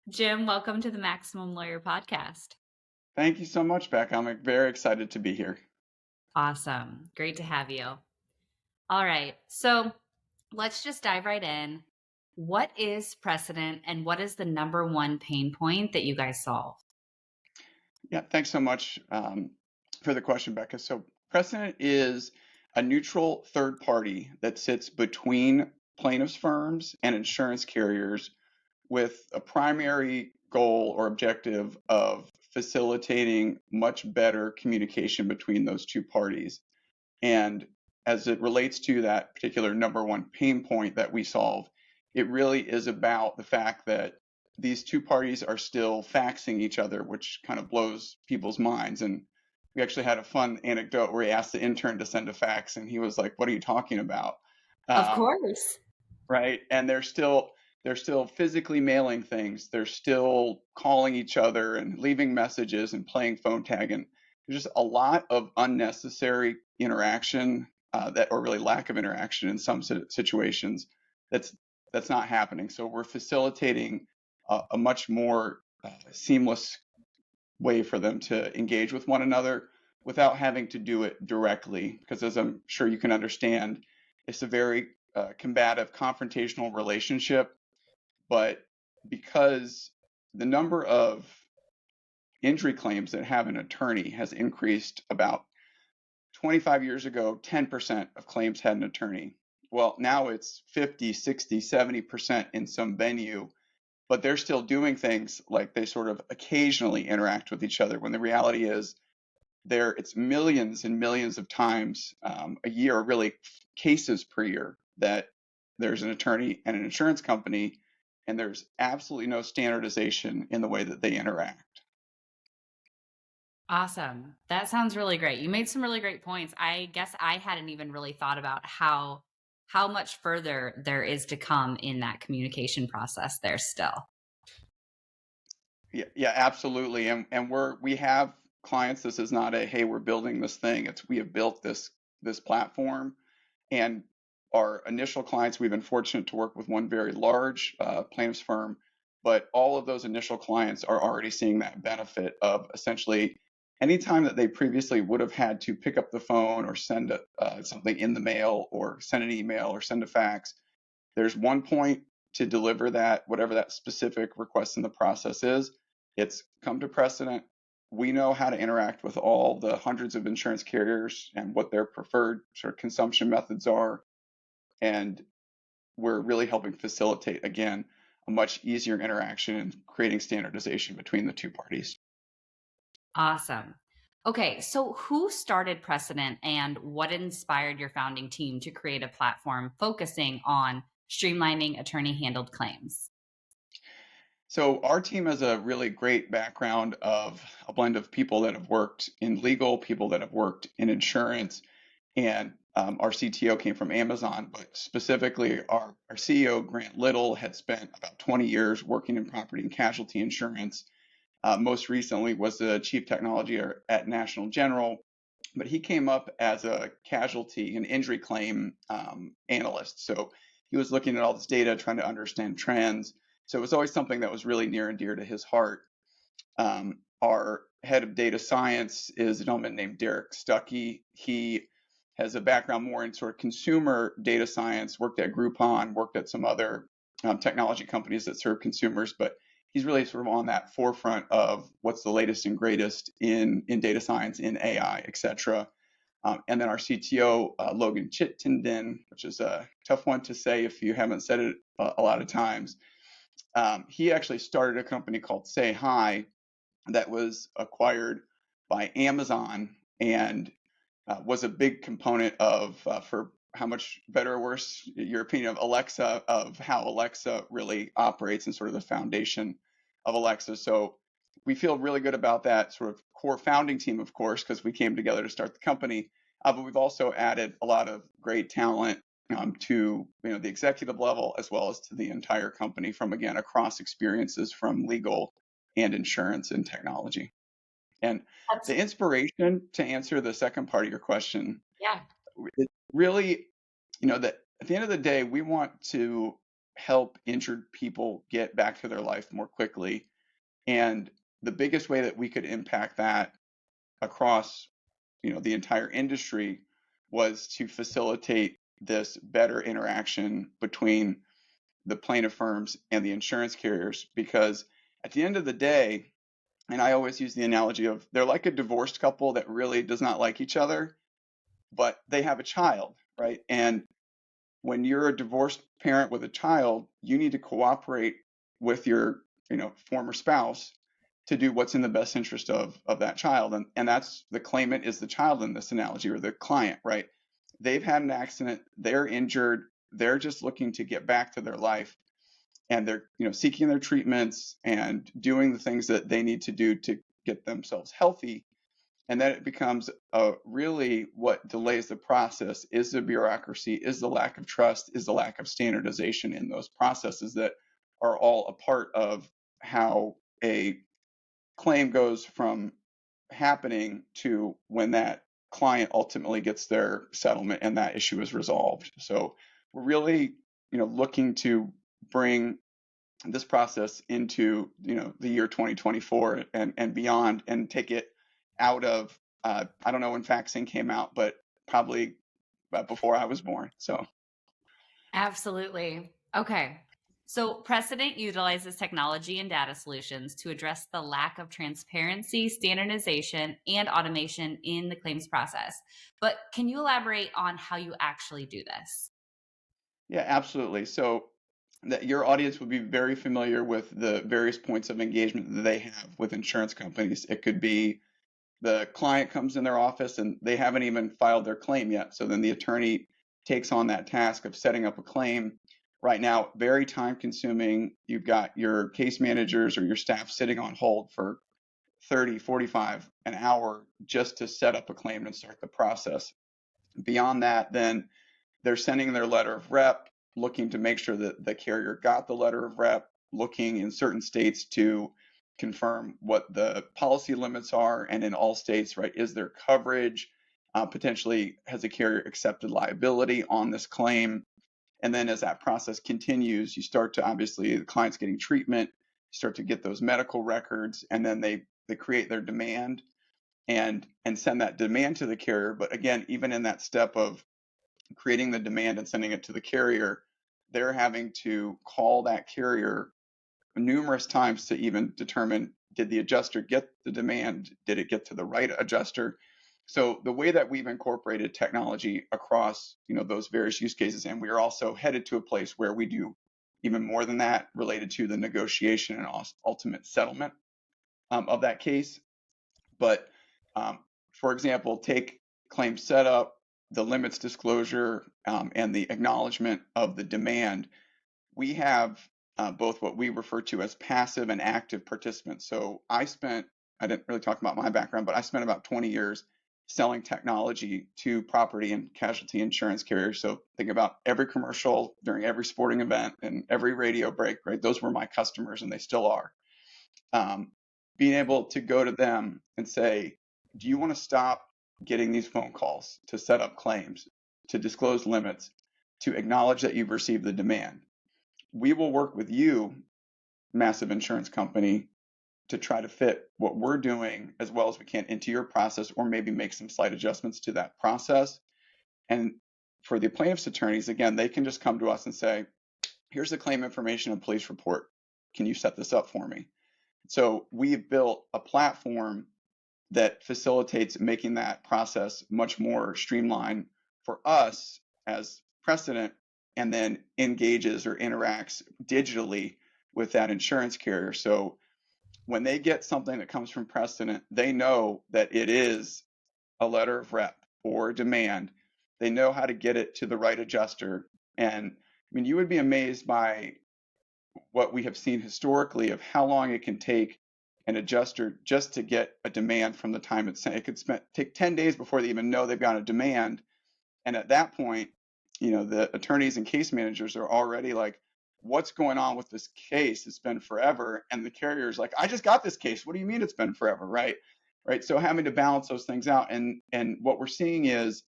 Jim, welcome to the Maximum Lawyer Podcast. Thank you so much, Becca. I'm very excited to be here. Awesome. Great to have you. All right. So let's just dive right in. What is precedent and what is the number one pain point that you guys solve? Yeah, thanks so much for the question, Becca. So, Precedent is a neutral third party that sits between plaintiffs' firms and insurance carriers with a primary goal or objective of facilitating much better communication between those two parties. And as it relates to that particular number one pain point that we solve, it really is about the fact that these two parties are still faxing each other, which kind of blows people's minds. And we actually had a fun anecdote where he asked the intern to send a fax, and he was like, "What are you talking about?" Of Um, course. right? And they're still physically mailing things. They're still calling each other and leaving messages and playing phone tag. And there's just a lot of unnecessary interaction that, or really lack of interaction in some situations. That's that's not happening. So we're facilitating a much more seamless way for them to engage with one another without having to do it directly. Because as I'm sure you can understand, it's a very combative, confrontational relationship. But because the number of injury claims that have an attorney has increased about 25 years ago, 10% of claims had an attorney. Well, now it's 50, 60, 70% in some venue, but they're still doing things like they sort of occasionally interact with each other when the reality is it's millions and millions of times a year, really cases per year, that there's an attorney and an insurance company, and there's absolutely no standardization in the way that they interact. Awesome. That sounds really great. You made some really great points. I guess I hadn't even really thought about how much further there is to come in that communication process there still. Yeah, yeah, absolutely. And we have clients. This is not a, hey, we're building this thing. It's, we have built this platform. And our initial clients, we've been fortunate to work with one very large plaintiffs firm, but all of those initial clients are already seeing that benefit of essentially anytime that they previously would have had to pick up the phone or send something in the mail or send an email or send a fax, there's one point to deliver that, whatever that specific request in the process is. It's come to Precedent. We know how to interact with all the hundreds of insurance carriers and what their preferred sort of consumption methods are. And we're really helping facilitate, again, a much easier interaction and creating standardization between the two parties. Awesome. Okay, so who started Precedent and what inspired your founding team to create a platform focusing on streamlining attorney handled claims? So our team has a really great background of a blend of people that have worked in legal, people that have worked in insurance, and our CTO came from Amazon, but specifically our CEO, Grant Little, had spent about 20 years working in property and casualty insurance. Most recently was the chief technology at National General, but he came up as a casualty and injury claim analyst. So he was looking at all this data, trying to understand trends. So it was always something that was really near and dear to his heart. Our head of data science is a gentleman named Derek Stuckey. He has a background more in sort of consumer data science, worked at Groupon, worked at some other technology companies that serve consumers, but he's really sort of on that forefront of what's the latest and greatest in data science, in AI, et cetera. And then our CTO, Logan Chittenden, which is a tough one to say if you haven't said it a lot of times. He actually started a company called Say Hi that was acquired by Amazon and was a big component of, for how much better or worse, your opinion of Alexa, of how Alexa really operates and sort of the foundation of Alexa. So we feel really good about that sort of core founding team, of course, because we came together to start the company. But we've also added a lot of great talent to the executive level as well as to the entire company from, again, across experiences from legal and insurance and technology. And That's the inspiration, to answer the second part of your question, yeah. it really, that at the end of the day, we want to help injured people get back to their life more quickly. And the biggest way that we could impact that across, the entire industry was to facilitate this better interaction between the plaintiff firms and the insurance carriers. Because at the end of the day, and I always use the analogy of they're like a divorced couple that really does not like each other, but they have a child, right? And when you're a divorced parent with a child, you need to cooperate with your, former spouse to do what's in the best interest of that child. And that's the claimant is the child in this analogy, or the client, right? They've had an accident, they're injured, they're just looking to get back to their life, and they're, seeking their treatments and doing the things that they need to do to get themselves healthy. And then it becomes really what delays the process is the bureaucracy, is the lack of trust, is the lack of standardization in those processes that are all a part of how a claim goes from happening to when that client ultimately gets their settlement and that issue is resolved. So we're really, looking to bring this process into, the year 2024 and beyond, and take it out of I don't know when faxing came out, but probably before I was born. So Absolutely. Okay. So, Precedent utilizes technology and data solutions to address the lack of transparency, standardization, and automation in the claims process. But can you elaborate on how you actually do this? yeah, absolutely. So that your audience would be very familiar with the various points of engagement that they have with insurance companies. It could be the client comes in their office and they haven't even filed their claim yet. So then the attorney takes on that task of setting up a claim. Right now, very time consuming. You've got your case managers or your staff sitting on hold for 30, 45, an hour just to set up a claim and start the process. Beyond that, then they're sending their letter of rep, looking to make sure that the carrier got the letter of rep, looking in certain states to confirm what the policy limits are, and in all states, right, is there coverage? Potentially, has a carrier accepted liability on this claim? And then as that process continues, you start to obviously the client's getting treatment, you start to get those medical records, and then they create their demand and send that demand to the carrier. But again, even in that step of creating the demand and sending it to the carrier, they're having to call that carrier numerous times to even determine, did the adjuster get the demand? Did it get to the right adjuster? So the way that we've incorporated technology across, those various use cases, and we are also headed to a place where we do even more than that related to the negotiation and ultimate settlement of that case. But um, for example, take claim setup, the limits disclosure, and the acknowledgement of the demand. We have both what we refer to as passive and active participants. So I didn't really talk about my background, but I spent about 20 years selling technology to property and casualty insurance carriers. So think about every commercial during every sporting event and every radio break, right? Those were my customers and they still are. Um, Being able to go to them and say, do you want to stop getting these phone calls to set up claims, to disclose limits, to acknowledge that you've received the demand? We will work with you, massive insurance company, to try to fit what we're doing as well as we can into your process, or maybe make some slight adjustments to that process. And for the plaintiff's attorneys, again, they can just come to us and say, here's the claim information and police report. Can you set this up for me? So we've built a platform that facilitates making that process much more streamlined for us as Precedent, and then engages or interacts digitally with that insurance carrier. So when they get something that comes from Precedent, they know that it is a letter of rep or demand. They know how to get it to the right adjuster. And I mean, you would be amazed by what we have seen historically of how long it can take an adjuster just to get a demand from the time it's sent. It could take 10 days before they even know they've got a demand. And at that point, the attorneys and case managers are already like, what's going on with this case? It's been forever. And the carrier's like, I just got this case. What do you mean it's been forever? Right. Right. So having to balance those things out. And what we're seeing is,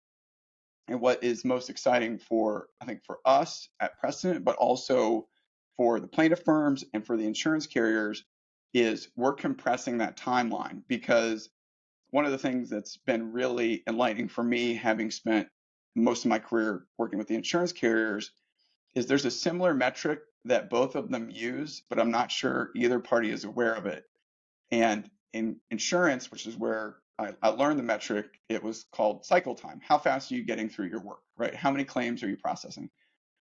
and what is most exciting for, I think, for us at Precedent, but also for the plaintiff firms and for the insurance carriers is we're compressing that timeline, because one of the things that's been really enlightening for me, having spent most of my career working with the insurance carriers, is there's a similar metric that both of them use, but I'm not sure either party is aware of it. And in insurance, which is where I learned the metric, it was called cycle time. How fast are you getting through your work, right? How many claims are you processing?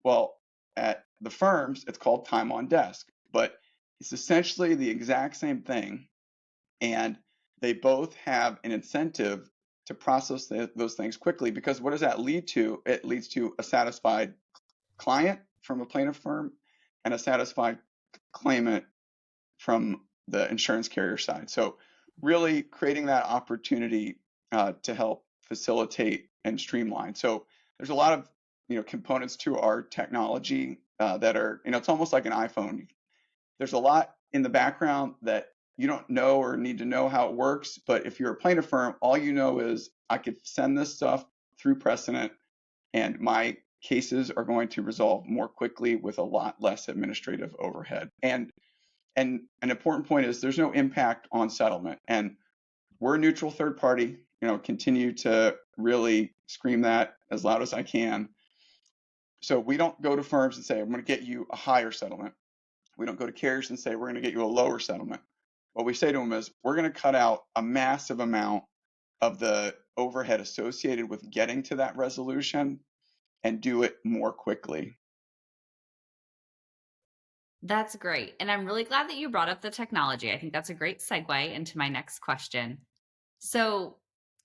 Well, at the firms, it's called time on desk, but it's essentially the exact same thing. And they both have an incentive to process those things quickly, because what does that lead to? It leads to a satisfied client from a plaintiff firm and a satisfied claimant from the insurance carrier side. So really creating that opportunity to help facilitate and streamline. So there's a lot of components to our technology that are, it's almost like an iPhone. There's a lot in the background that you don't know or need to know how it works. But if you're a plaintiff firm, all you know is I could send this stuff through Precedent and my cases are going to resolve more quickly with a lot less administrative overhead. And an important point is there's no impact on settlement. And we're a neutral third party, continue to really scream that as loud as I can. So we don't go to firms and say, I'm going to get you a higher settlement. We don't go to carriers and say, we're going to get you a lower settlement. What we say to them is, we're going to cut out a massive amount of the overhead associated with getting to that resolution and do it more quickly. That's great. And I'm really glad that you brought up the technology. I think that's a great segue into my next question. So,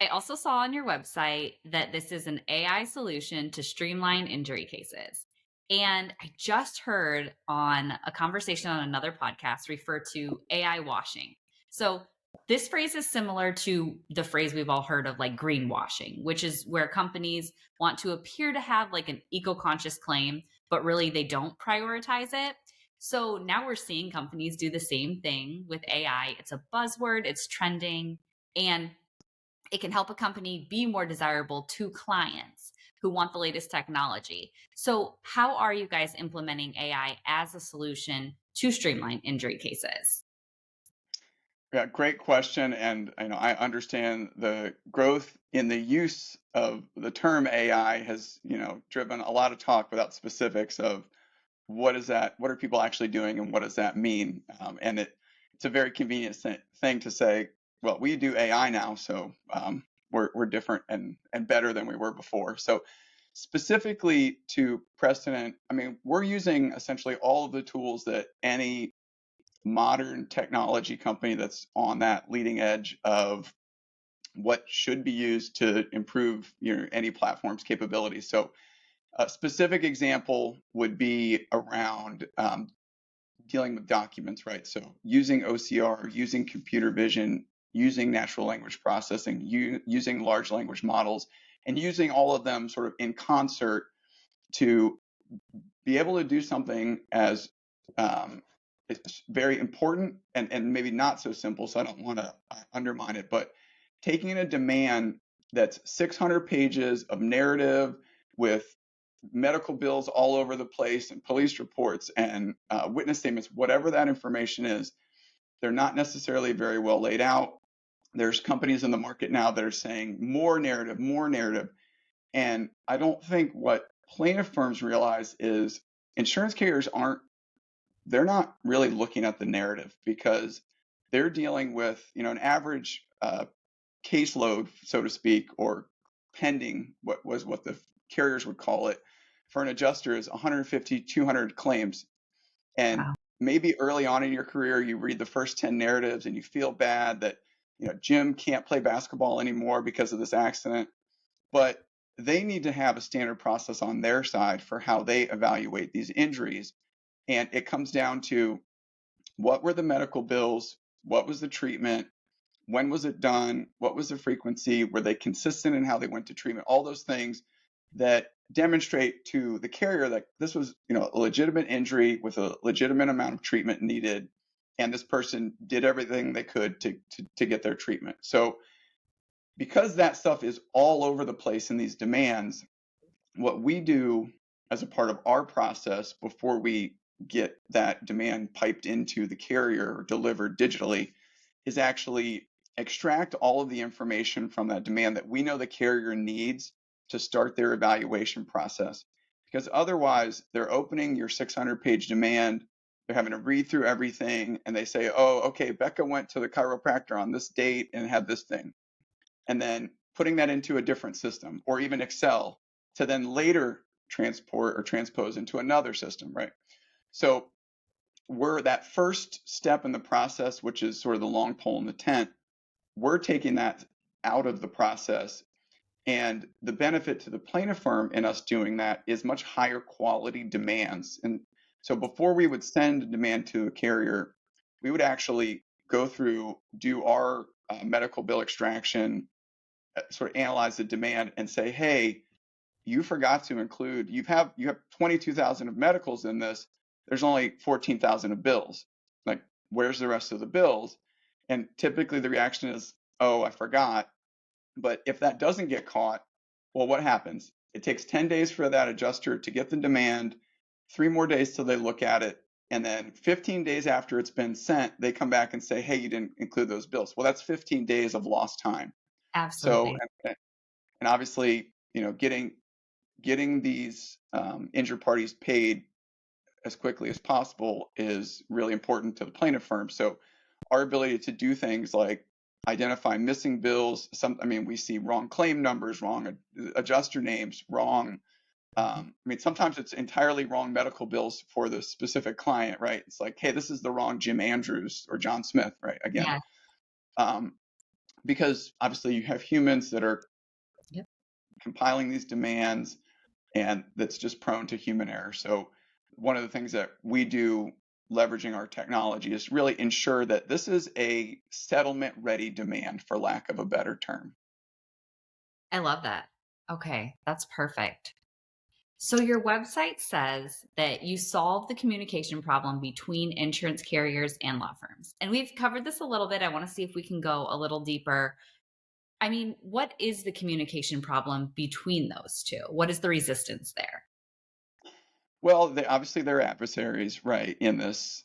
I also saw on your website that this is an AI solution to streamline injury cases. And I just heard on a conversation on another podcast refer to AI washing. So, this phrase is similar to the phrase we've all heard of, like greenwashing, which is where companies want to appear to have like an eco-conscious claim, but really they don't prioritize it. So now we're seeing companies do the same thing with AI. It's a buzzword, it's trending, and it can help a company be more desirable to clients who want the latest technology. So, how are you guys implementing AI as a solution to streamline injury cases? Yeah, great question. And I understand the growth in the use of the term AI has, driven a lot of talk without specifics of what is that, what are people actually doing, and what does that mean? And it's a very convenient thing to say, well, we do AI now, so we're different and better than we were before. So specifically to Precedent, we're using essentially all of the tools that any modern technology company that's on that leading edge of what should be used to improve any platform's capabilities. So a specific example would be around dealing with documents, right? So using OCR, using computer vision, using natural language processing, using large language models, and using all of them sort of in concert to be able to do something as it's very important and maybe not so simple, so I don't want to undermine it, but taking a demand that's 600 pages of narrative with medical bills all over the place and police reports and witness statements, whatever that information is, they're not necessarily very well laid out. There's companies in the market now that are saying more narrative, more narrative. And I don't think what plaintiff firms realize is insurance carriers they're not really looking at the narrative, because they're dealing with, an average caseload, so to speak, or pending, what the carriers would call it, for an adjuster is 150, 200 claims. And Wow. maybe early on in your career, you read the first 10 narratives and you feel bad that, Jim can't play basketball anymore because of this accident. But they need to have a standard process on their side for how they evaluate these injuries. And it comes down to, what were the medical bills? What was the treatment? When was it done? What was the frequency? Were they consistent in how they went to treatment? All those things that demonstrate to the carrier that this was, a legitimate injury with a legitimate amount of treatment needed, and this person did everything they could to get their treatment. So because that stuff is all over the place in these demands, what we do as a part of our process before we get that demand piped into the carrier or delivered digitally is actually extract all of the information from that demand that we know the carrier needs to start their evaluation process. Because otherwise, they're opening your 600-page demand, they're having to read through everything, and they say, oh, okay, Becca went to the chiropractor on this date and had this thing. And then putting that into a different system or even Excel to then later transport or transpose into another system, right? So we're that first step in the process, which is sort of the long pole in the tent, we're taking that out of the process. And the benefit to the plaintiff firm in us doing that is much higher quality demands. And so before we would send a demand to a carrier, we would actually go through, do our medical bill extraction, sort of analyze the demand and say, hey, you forgot to include, you have 22,000 of medicals in this, there's only 14,000 of bills. Like, where's the rest of the bills? And typically the reaction is, oh, I forgot. But if that doesn't get caught, well, what happens? It takes 10 days for that adjuster to get the demand, 3 more days till they look at it, and then 15 days after it's been sent, they come back and say, hey, you didn't include those bills. Well, that's 15 days of lost time. So, Absolutely. and obviously, getting these injured parties paid as quickly as possible is really important to the plaintiff firm. So our ability to do things like identify missing bills, we see wrong claim numbers, wrong adjuster names, wrong, sometimes it's entirely wrong medical bills for the specific client, right? It's like, hey, this is the wrong Jim Andrews or John Smith, right? Again, Yeah. Because obviously you have humans that are Yep. compiling these demands, and that's just prone to human error. So one of the things that we do leveraging our technology is really ensure that this is a settlement ready demand, for lack of a better term. I love that. Okay, that's perfect. So your website says that you solve the communication problem between insurance carriers and law firms. And we've covered this a little bit. I want to see if we can go a little deeper. I mean, what is the communication problem between those two? What is the resistance there? Well, obviously they're adversaries, right, in this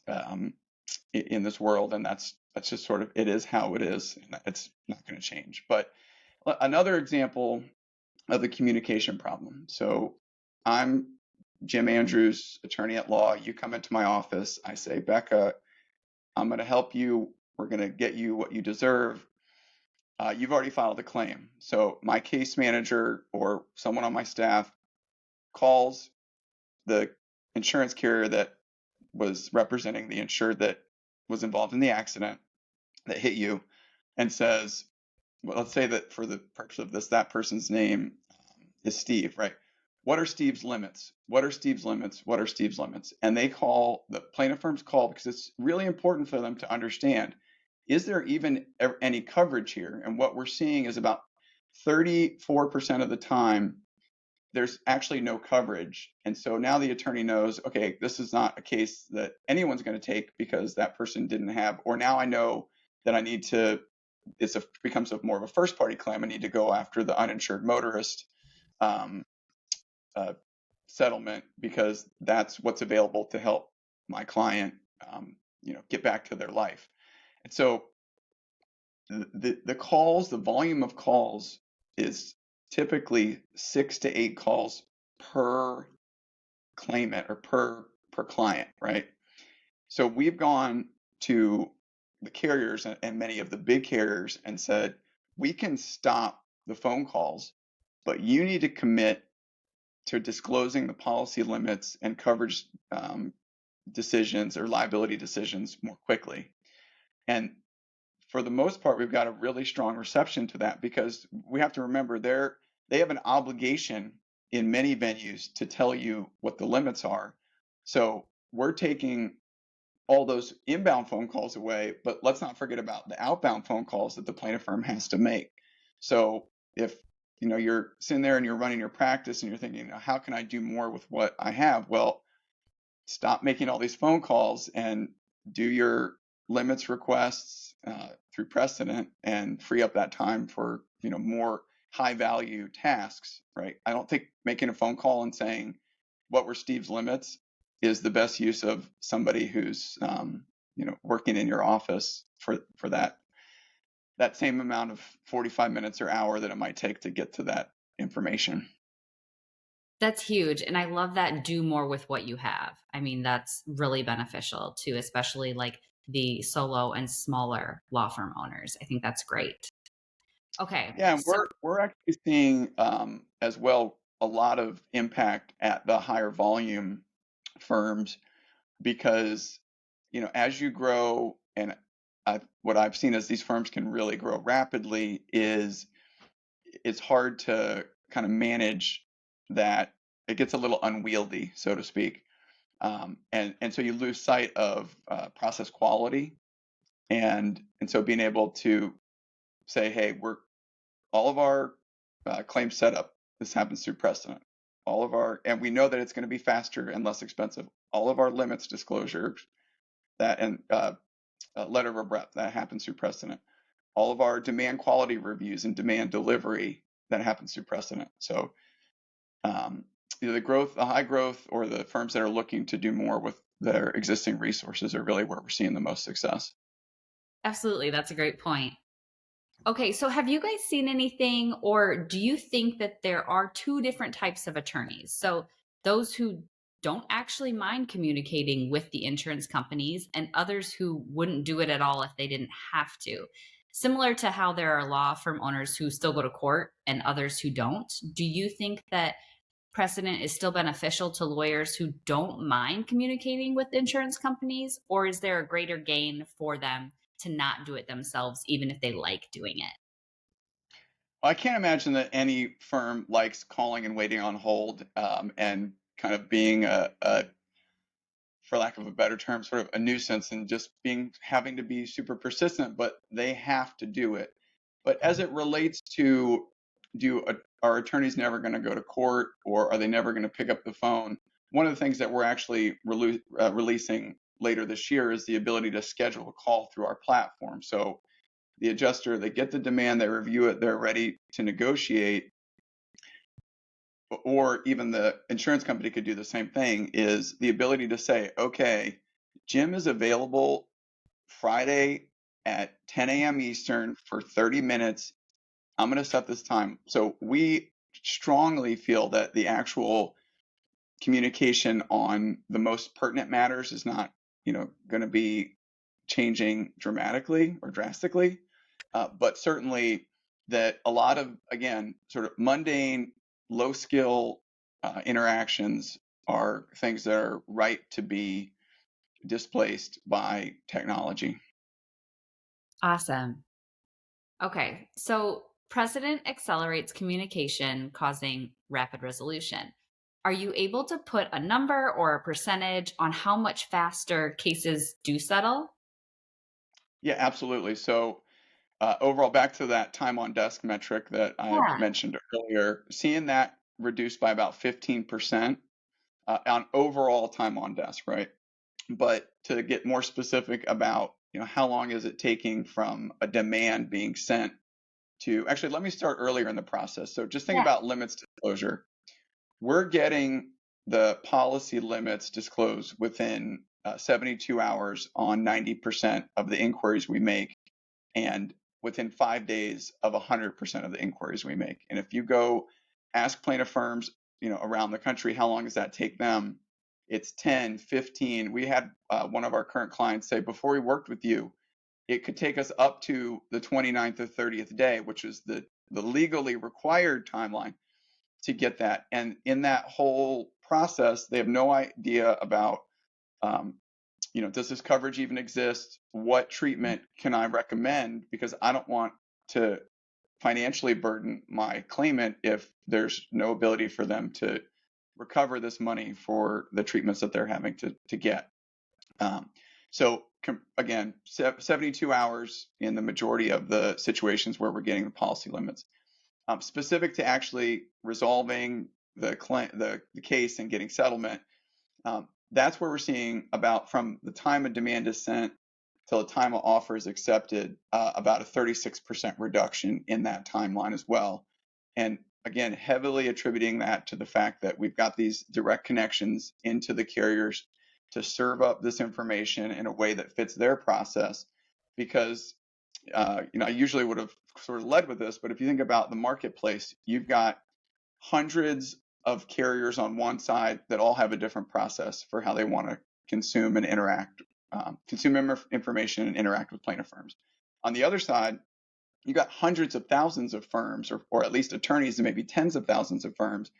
world, and that's just sort of, it is how it is, and it's not going to change. But another example of the communication problem. So I'm Jim Andrews, attorney at law. You come into my office. I say, Becca, I'm going to help you. We're going to get you what you deserve. You've already filed a claim. So my case manager or someone on my staff calls the insurance carrier that was representing the insured that was involved in the accident that hit you and says, well, let's say that for the purpose of this, that person's name is Steve, right? What are Steve's limits? What are Steve's limits? What are Steve's limits? And they call, the plaintiff firms call, because it's really important for them to understand, is there even any coverage here? And what we're seeing is about 34% of the time, there's actually no coverage. And so now the attorney knows, okay, this is not a case that anyone's going to take because that person didn't have, or now I know that I need to, becomes more of a first party claim. I need to go after the uninsured motorist um, settlement because that's what's available to help my client, get back to their life. And so the calls, the volume of calls is typically 6 to 8 calls per claimant or per client, right? So we've gone to the carriers and many of the big carriers and said, we can stop the phone calls, but you need to commit to disclosing the policy limits and coverage decisions or liability decisions more quickly. And for the most part, we've got a really strong reception to that because we have to remember they have an obligation in many venues to tell you what the limits are. So we're taking all those inbound phone calls away, but let's not forget about the outbound phone calls that the plaintiff firm has to make. So if you're sitting there and you're running your practice and you're thinking, how can I do more with what I have? Well, stop making all these phone calls and do your limits requests through Precedent and free up that time for more high value tasks, right? I don't think making a phone call and saying what were Steve's limits is the best use of somebody who's working in your office for that same amount of 45 minutes or hour that it might take to get to that information. That's huge. And I love that do more with what you have. I mean, that's really beneficial to especially like the solo and smaller law firm owners. I think that's great. Okay. Yeah, and So, we're actually seeing as well a lot of impact at the higher volume firms because as you grow, and what I've seen is these firms can really grow rapidly, is it's hard to kind of manage that. It gets a little unwieldy, so to speak, and so you lose sight of process quality, and so being able to say, hey, we're all of our claim setup, this happens through Precedent. And we know that it's going to be faster and less expensive. All of our limits disclosure and letter of rep, that happens through Precedent. All of our demand quality reviews and demand delivery, that happens through Precedent. So the high growth, or the firms that are looking to do more with their existing resources are really where we're seeing the most success. absolutely. That's a great point. Okay. So, have you guys seen anything, or do you think that there are two different types of attorneys? So, those who don't actually mind communicating with the insurance companies, and others who wouldn't do it at all if they didn't have to. Similar to how there are law firm owners who still go to court and others who don't. Do you think that Precedent is still beneficial to lawyers who don't mind communicating with insurance companies, or is there a greater gain for them to not do it themselves, even if they like doing it? I can't imagine that any firm likes calling and waiting on hold, and kind of being for lack of a better term, sort of a nuisance, and just having to be super persistent, but they have to do it. But as it relates to, are attorneys never going to go to court, or are they never going to pick up the phone? One of the things that we're actually releasing later this year is the ability to schedule a call through our platform. So the adjuster, they get the demand, they review it, they're ready to negotiate, or even the insurance company could do the same thing, is the ability to say, okay, Jim is available Friday at 10 a.m. Eastern for 30 minutes. I'm going to set this time. So we strongly feel that the actual communication on the most pertinent matters is not, going to be changing dramatically or drastically, but certainly that a lot of, again, sort of mundane, low skill interactions are things that are right to be displaced by technology. Awesome. Okay. So, Precedent accelerates communication, causing rapid resolution. Are you able to put a number or a percentage on how much faster cases do settle? Yeah, absolutely. So overall, back to that time on desk metric that I Yeah. mentioned earlier, seeing that reduced by about 15% on overall time on desk, right? But to get more specific about, how long is it taking from a demand being sent to, actually, let me start earlier in the process. So just think Yeah. about limits disclosure. We're getting the policy limits disclosed within 72 hours on 90% of the inquiries we make, and within 5 days of 100% of the inquiries we make. And if you go ask plaintiff firms, around the country, how long does that take them? It's 10, 15. We had one of our current clients say, before we worked with you, it could take us up to the 29th or 30th day, which is the legally required timeline to get that. And in that whole process, they have no idea about, does this coverage even exist? What treatment can I recommend? Because I don't want to financially burden my claimant if there's no ability for them to recover this money for the treatments that they're having to get. So again, 72 hours in the majority of the situations where we're getting the policy limits. Specific to actually resolving the case and getting settlement, that's where we're seeing about, from the time a demand is sent till the time an offer is accepted, about a 36% reduction in that timeline as well. And again, heavily attributing that to the fact that we've got these direct connections into the carriers to serve up this information in a way that fits their process. Because, I usually would have sort of led with this, but if you think about the marketplace, you've got hundreds of carriers on one side that all have a different process for how they want to consume and interact, consume information and interact with plaintiff firms. On the other side, you got hundreds of thousands of firms, or at least attorneys and maybe tens of thousands of firms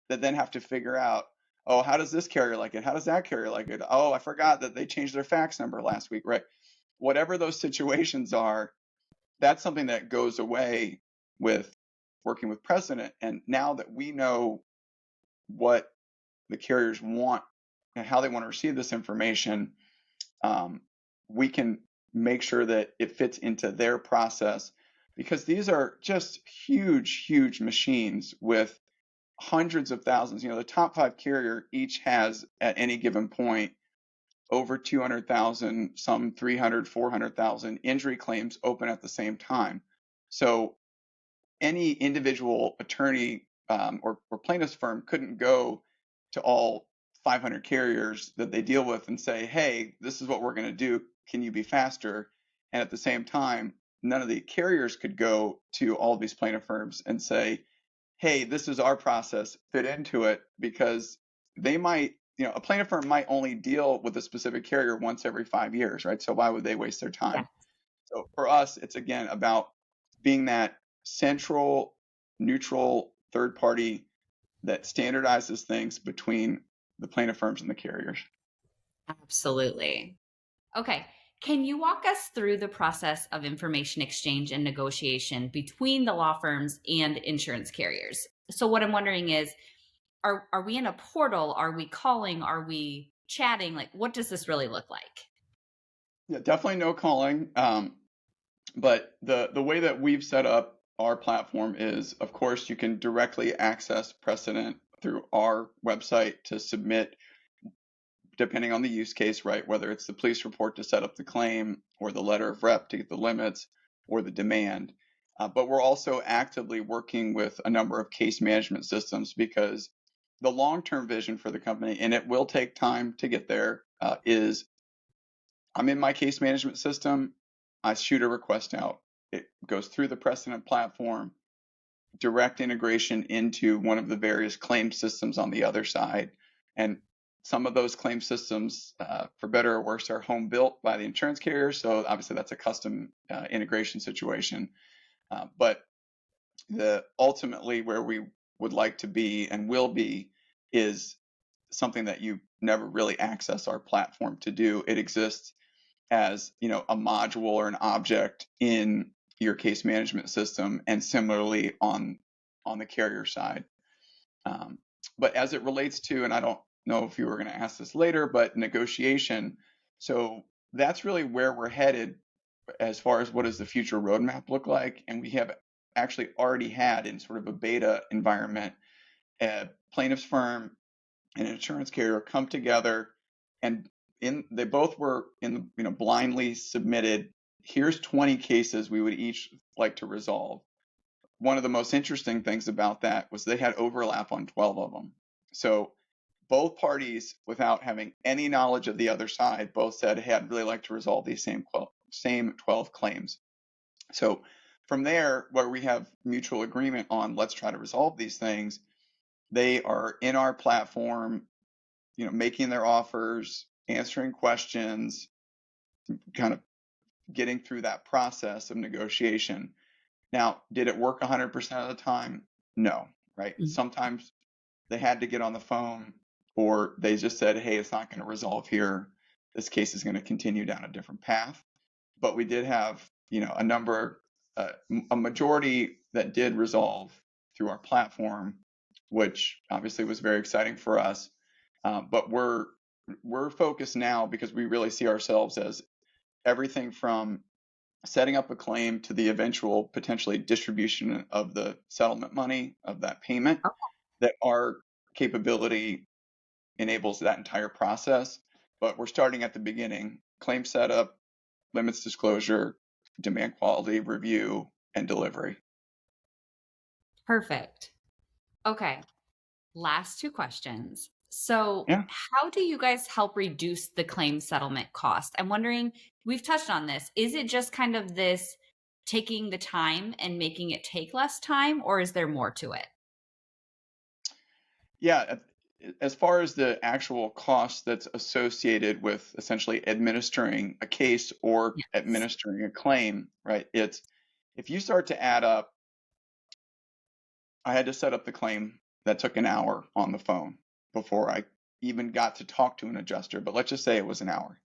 that then have to figure out, oh, how does this carrier like it? How does that carrier like it? Oh, I forgot that they changed their fax number last week, right? Whatever those situations are, that's something that goes away with working with Precedent. And now that we know what the carriers want and how they want to receive this information, we can make sure that it fits into their process, because these are just huge, huge machines with hundreds of thousands. The top 5 carrier each has at any given point over 200,000, some 300, 400,000 injury claims open at the same time. So any individual attorney or plaintiff's firm couldn't go to all 500 carriers that they deal with and say, hey, this is what we're going to do. Can you be faster? And at the same time, none of the carriers could go to all of these plaintiff firms and say, hey, this is our process, fit into it, because they might, a plaintiff firm might only deal with a specific carrier once every 5 years, right? So why would they waste their Yeah. time? So for us, it's again about being that central, neutral third party that standardizes things between the plaintiff firms and the carriers. Absolutely. Okay. Can you walk us through the process of information exchange and negotiation between the law firms and insurance carriers? So what I'm wondering is, are we in a portal? Are we calling? Are we chatting? Like, what does this really look like? Yeah, definitely no calling. But the way that we've set up our platform is, of course, you can directly access Precedent through our website to submit, depending on the use case, right? Whether it's the police report to set up the claim, or the letter of rep to get the limits, or the demand. But we're also actively working with a number of case management systems, because the long-term vision for the company, and it will take time to get there, is I'm in my case management system, I shoot a request out. It goes through the Precedent platform, direct integration into one of the various claim systems on the other side. And some of those claim systems, for better or worse, are home built by the insurance carrier. So obviously that's a custom integration situation. But ultimately where we would like to be and will be is something that you never really access our platform to do. It exists as a module or an object in your case management system, and similarly on the carrier side. But as it relates to, and I don't know if you were going to ask this later, but negotiation, so that's really where we're headed as far as what does the future roadmap look like. And we have actually already had, in sort of a beta environment, a plaintiff's firm and an insurance carrier come together, and they both were blindly submitted, here's 20 cases we would each like to resolve. One of the most interesting things about that was they had overlap on 12 of them. So both parties, without having any knowledge of the other side, both said, hey, I'd really like to resolve these same 12 claims. So from there, where we have mutual agreement on let's try to resolve these things, they are in our platform, making their offers, answering questions, kind of getting through that process of negotiation. Now, did it work 100% of the time? No, right? Mhm. Sometimes they had to get on the phone, or they just said, hey, it's not going to resolve here. This case is going to continue down a different path. But we did have, a majority that did resolve through our platform, which obviously was very exciting for us. But we're focused now, because we really see ourselves as everything from setting up a claim to the eventual potentially distribution of the settlement money of that payment, that our capability enables that entire process. But we're starting at the beginning: claim setup, limits disclosure, demand quality review, and delivery. Perfect. Okay. Last two questions. So, Yeah. how do you guys help reduce the claim settlement cost? I'm wondering, we've touched on this. Is it just kind of this taking the time and making it take less time, or is there more to it? Yeah, as far as the actual cost that's associated with essentially administering a case or Yes. administering a claim, right? It's if you start to add up, I had to set up the claim that took an hour on the phone before I even got to talk to an adjuster, but let's just say it was an hour.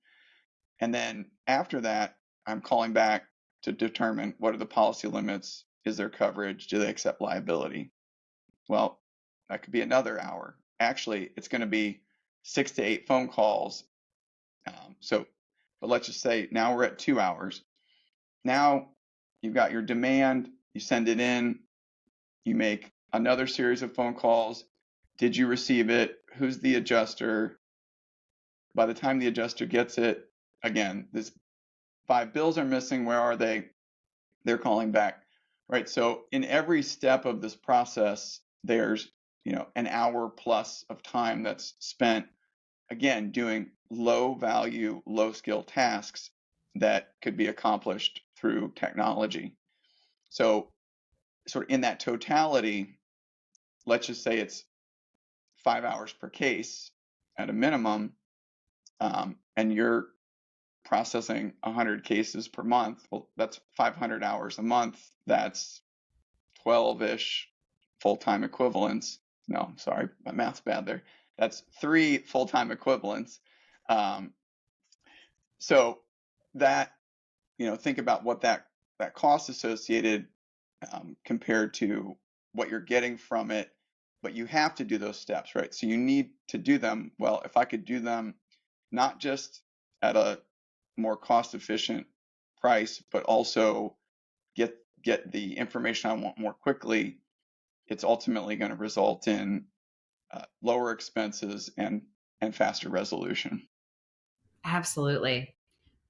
And then after that, I'm calling back to determine what are the policy limits, is there coverage, do they accept liability? Well, that could be another hour. Actually, it's going to be 6 to 8 phone calls. But let's just say now we're at 2 hours. Now you've got your demand, you send it in, you make another series of phone calls. Did you receive it? Who's the adjuster? By the time the adjuster gets it, again, this 5 bills are missing. Where are they? They're calling back, right? So in every step of this process, there's an hour plus of time that's spent again doing low value, low skill tasks that could be accomplished through technology. So sort of in that totality, let's just say it's 5 hours per case at a minimum, and you're processing 100 cases per month. Well, that's 500 hours a month. That's 12-ish full-time equivalents. No, sorry, my math's bad there. That's 3 full-time equivalents. Um, so that, think about what that cost associated compared to what you're getting from it, but you have to do those steps, right? So you need to do them. Well, if I could do them not just at a more cost efficient price, but also get the information I want more quickly, it's ultimately going to result in lower expenses and faster resolution. Absolutely.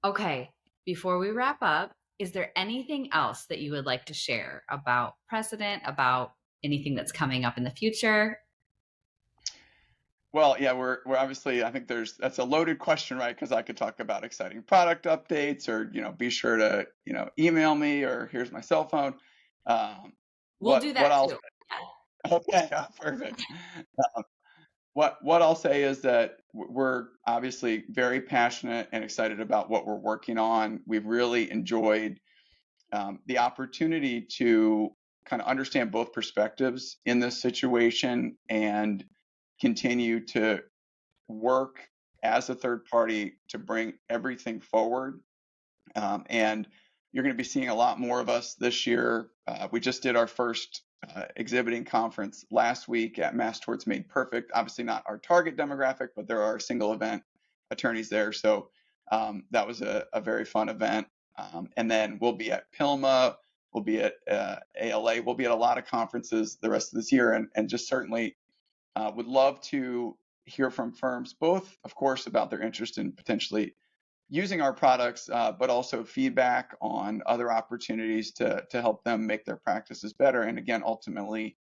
Okay. Before we wrap up, is there anything else that you would like to share about Precedent, about anything that's coming up in the future? Well, yeah, we're obviously, I think that's a loaded question, right? Because I could talk about exciting product updates, or be sure to email me, or here's my cell phone. Um, We'll what do what that I'll too. Okay, perfect. What I'll say is that we're obviously very passionate and excited about what we're working on. We've really enjoyed the opportunity to kind of understand both perspectives in this situation and continue to work as a third party to bring everything forward. And you're going to be seeing a lot more of us this year. We just did our first exhibiting conference last week at Mass Torts Made Perfect. Obviously, not our target demographic, but there are single event attorneys there. So that was a very fun event. And then we'll be at PILMA, we'll be at ALA, we'll be at a lot of conferences the rest of this year, and just certainly would love to hear from firms, both, of course, about their interest in potentially using our products, but also feedback on other opportunities to help them make their practices better. And again, ultimately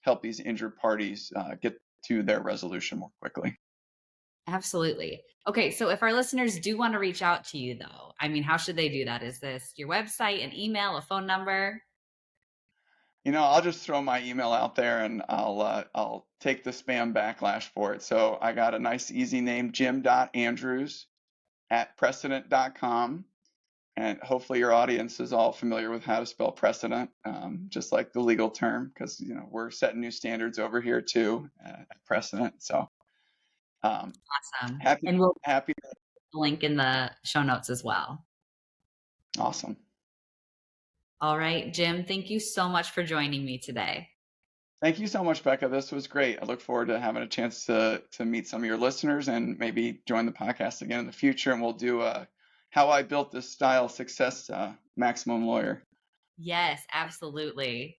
help these injured parties get to their resolution more quickly. Absolutely. Okay, so if our listeners do want to reach out to you, though, I mean, how should they do that? Is this your website, an email, a phone number? I'll just throw my email out there, and I'll take the spam backlash for it. So I got a nice easy name, jim.andrews@precedent.com. And hopefully your audience is all familiar with how to spell precedent, just like the legal term, because we're setting new standards over here too at Precedent. So Awesome. happy, And we'll put happy, the link in the show notes as well. awesome. All right, Jim, thank you so much for joining me today. Thank you so much, Becca. This was great. I look forward to having a chance to meet some of your listeners and maybe join the podcast again in the future. And we'll do how I built this style success maximum lawyer. Yes, absolutely.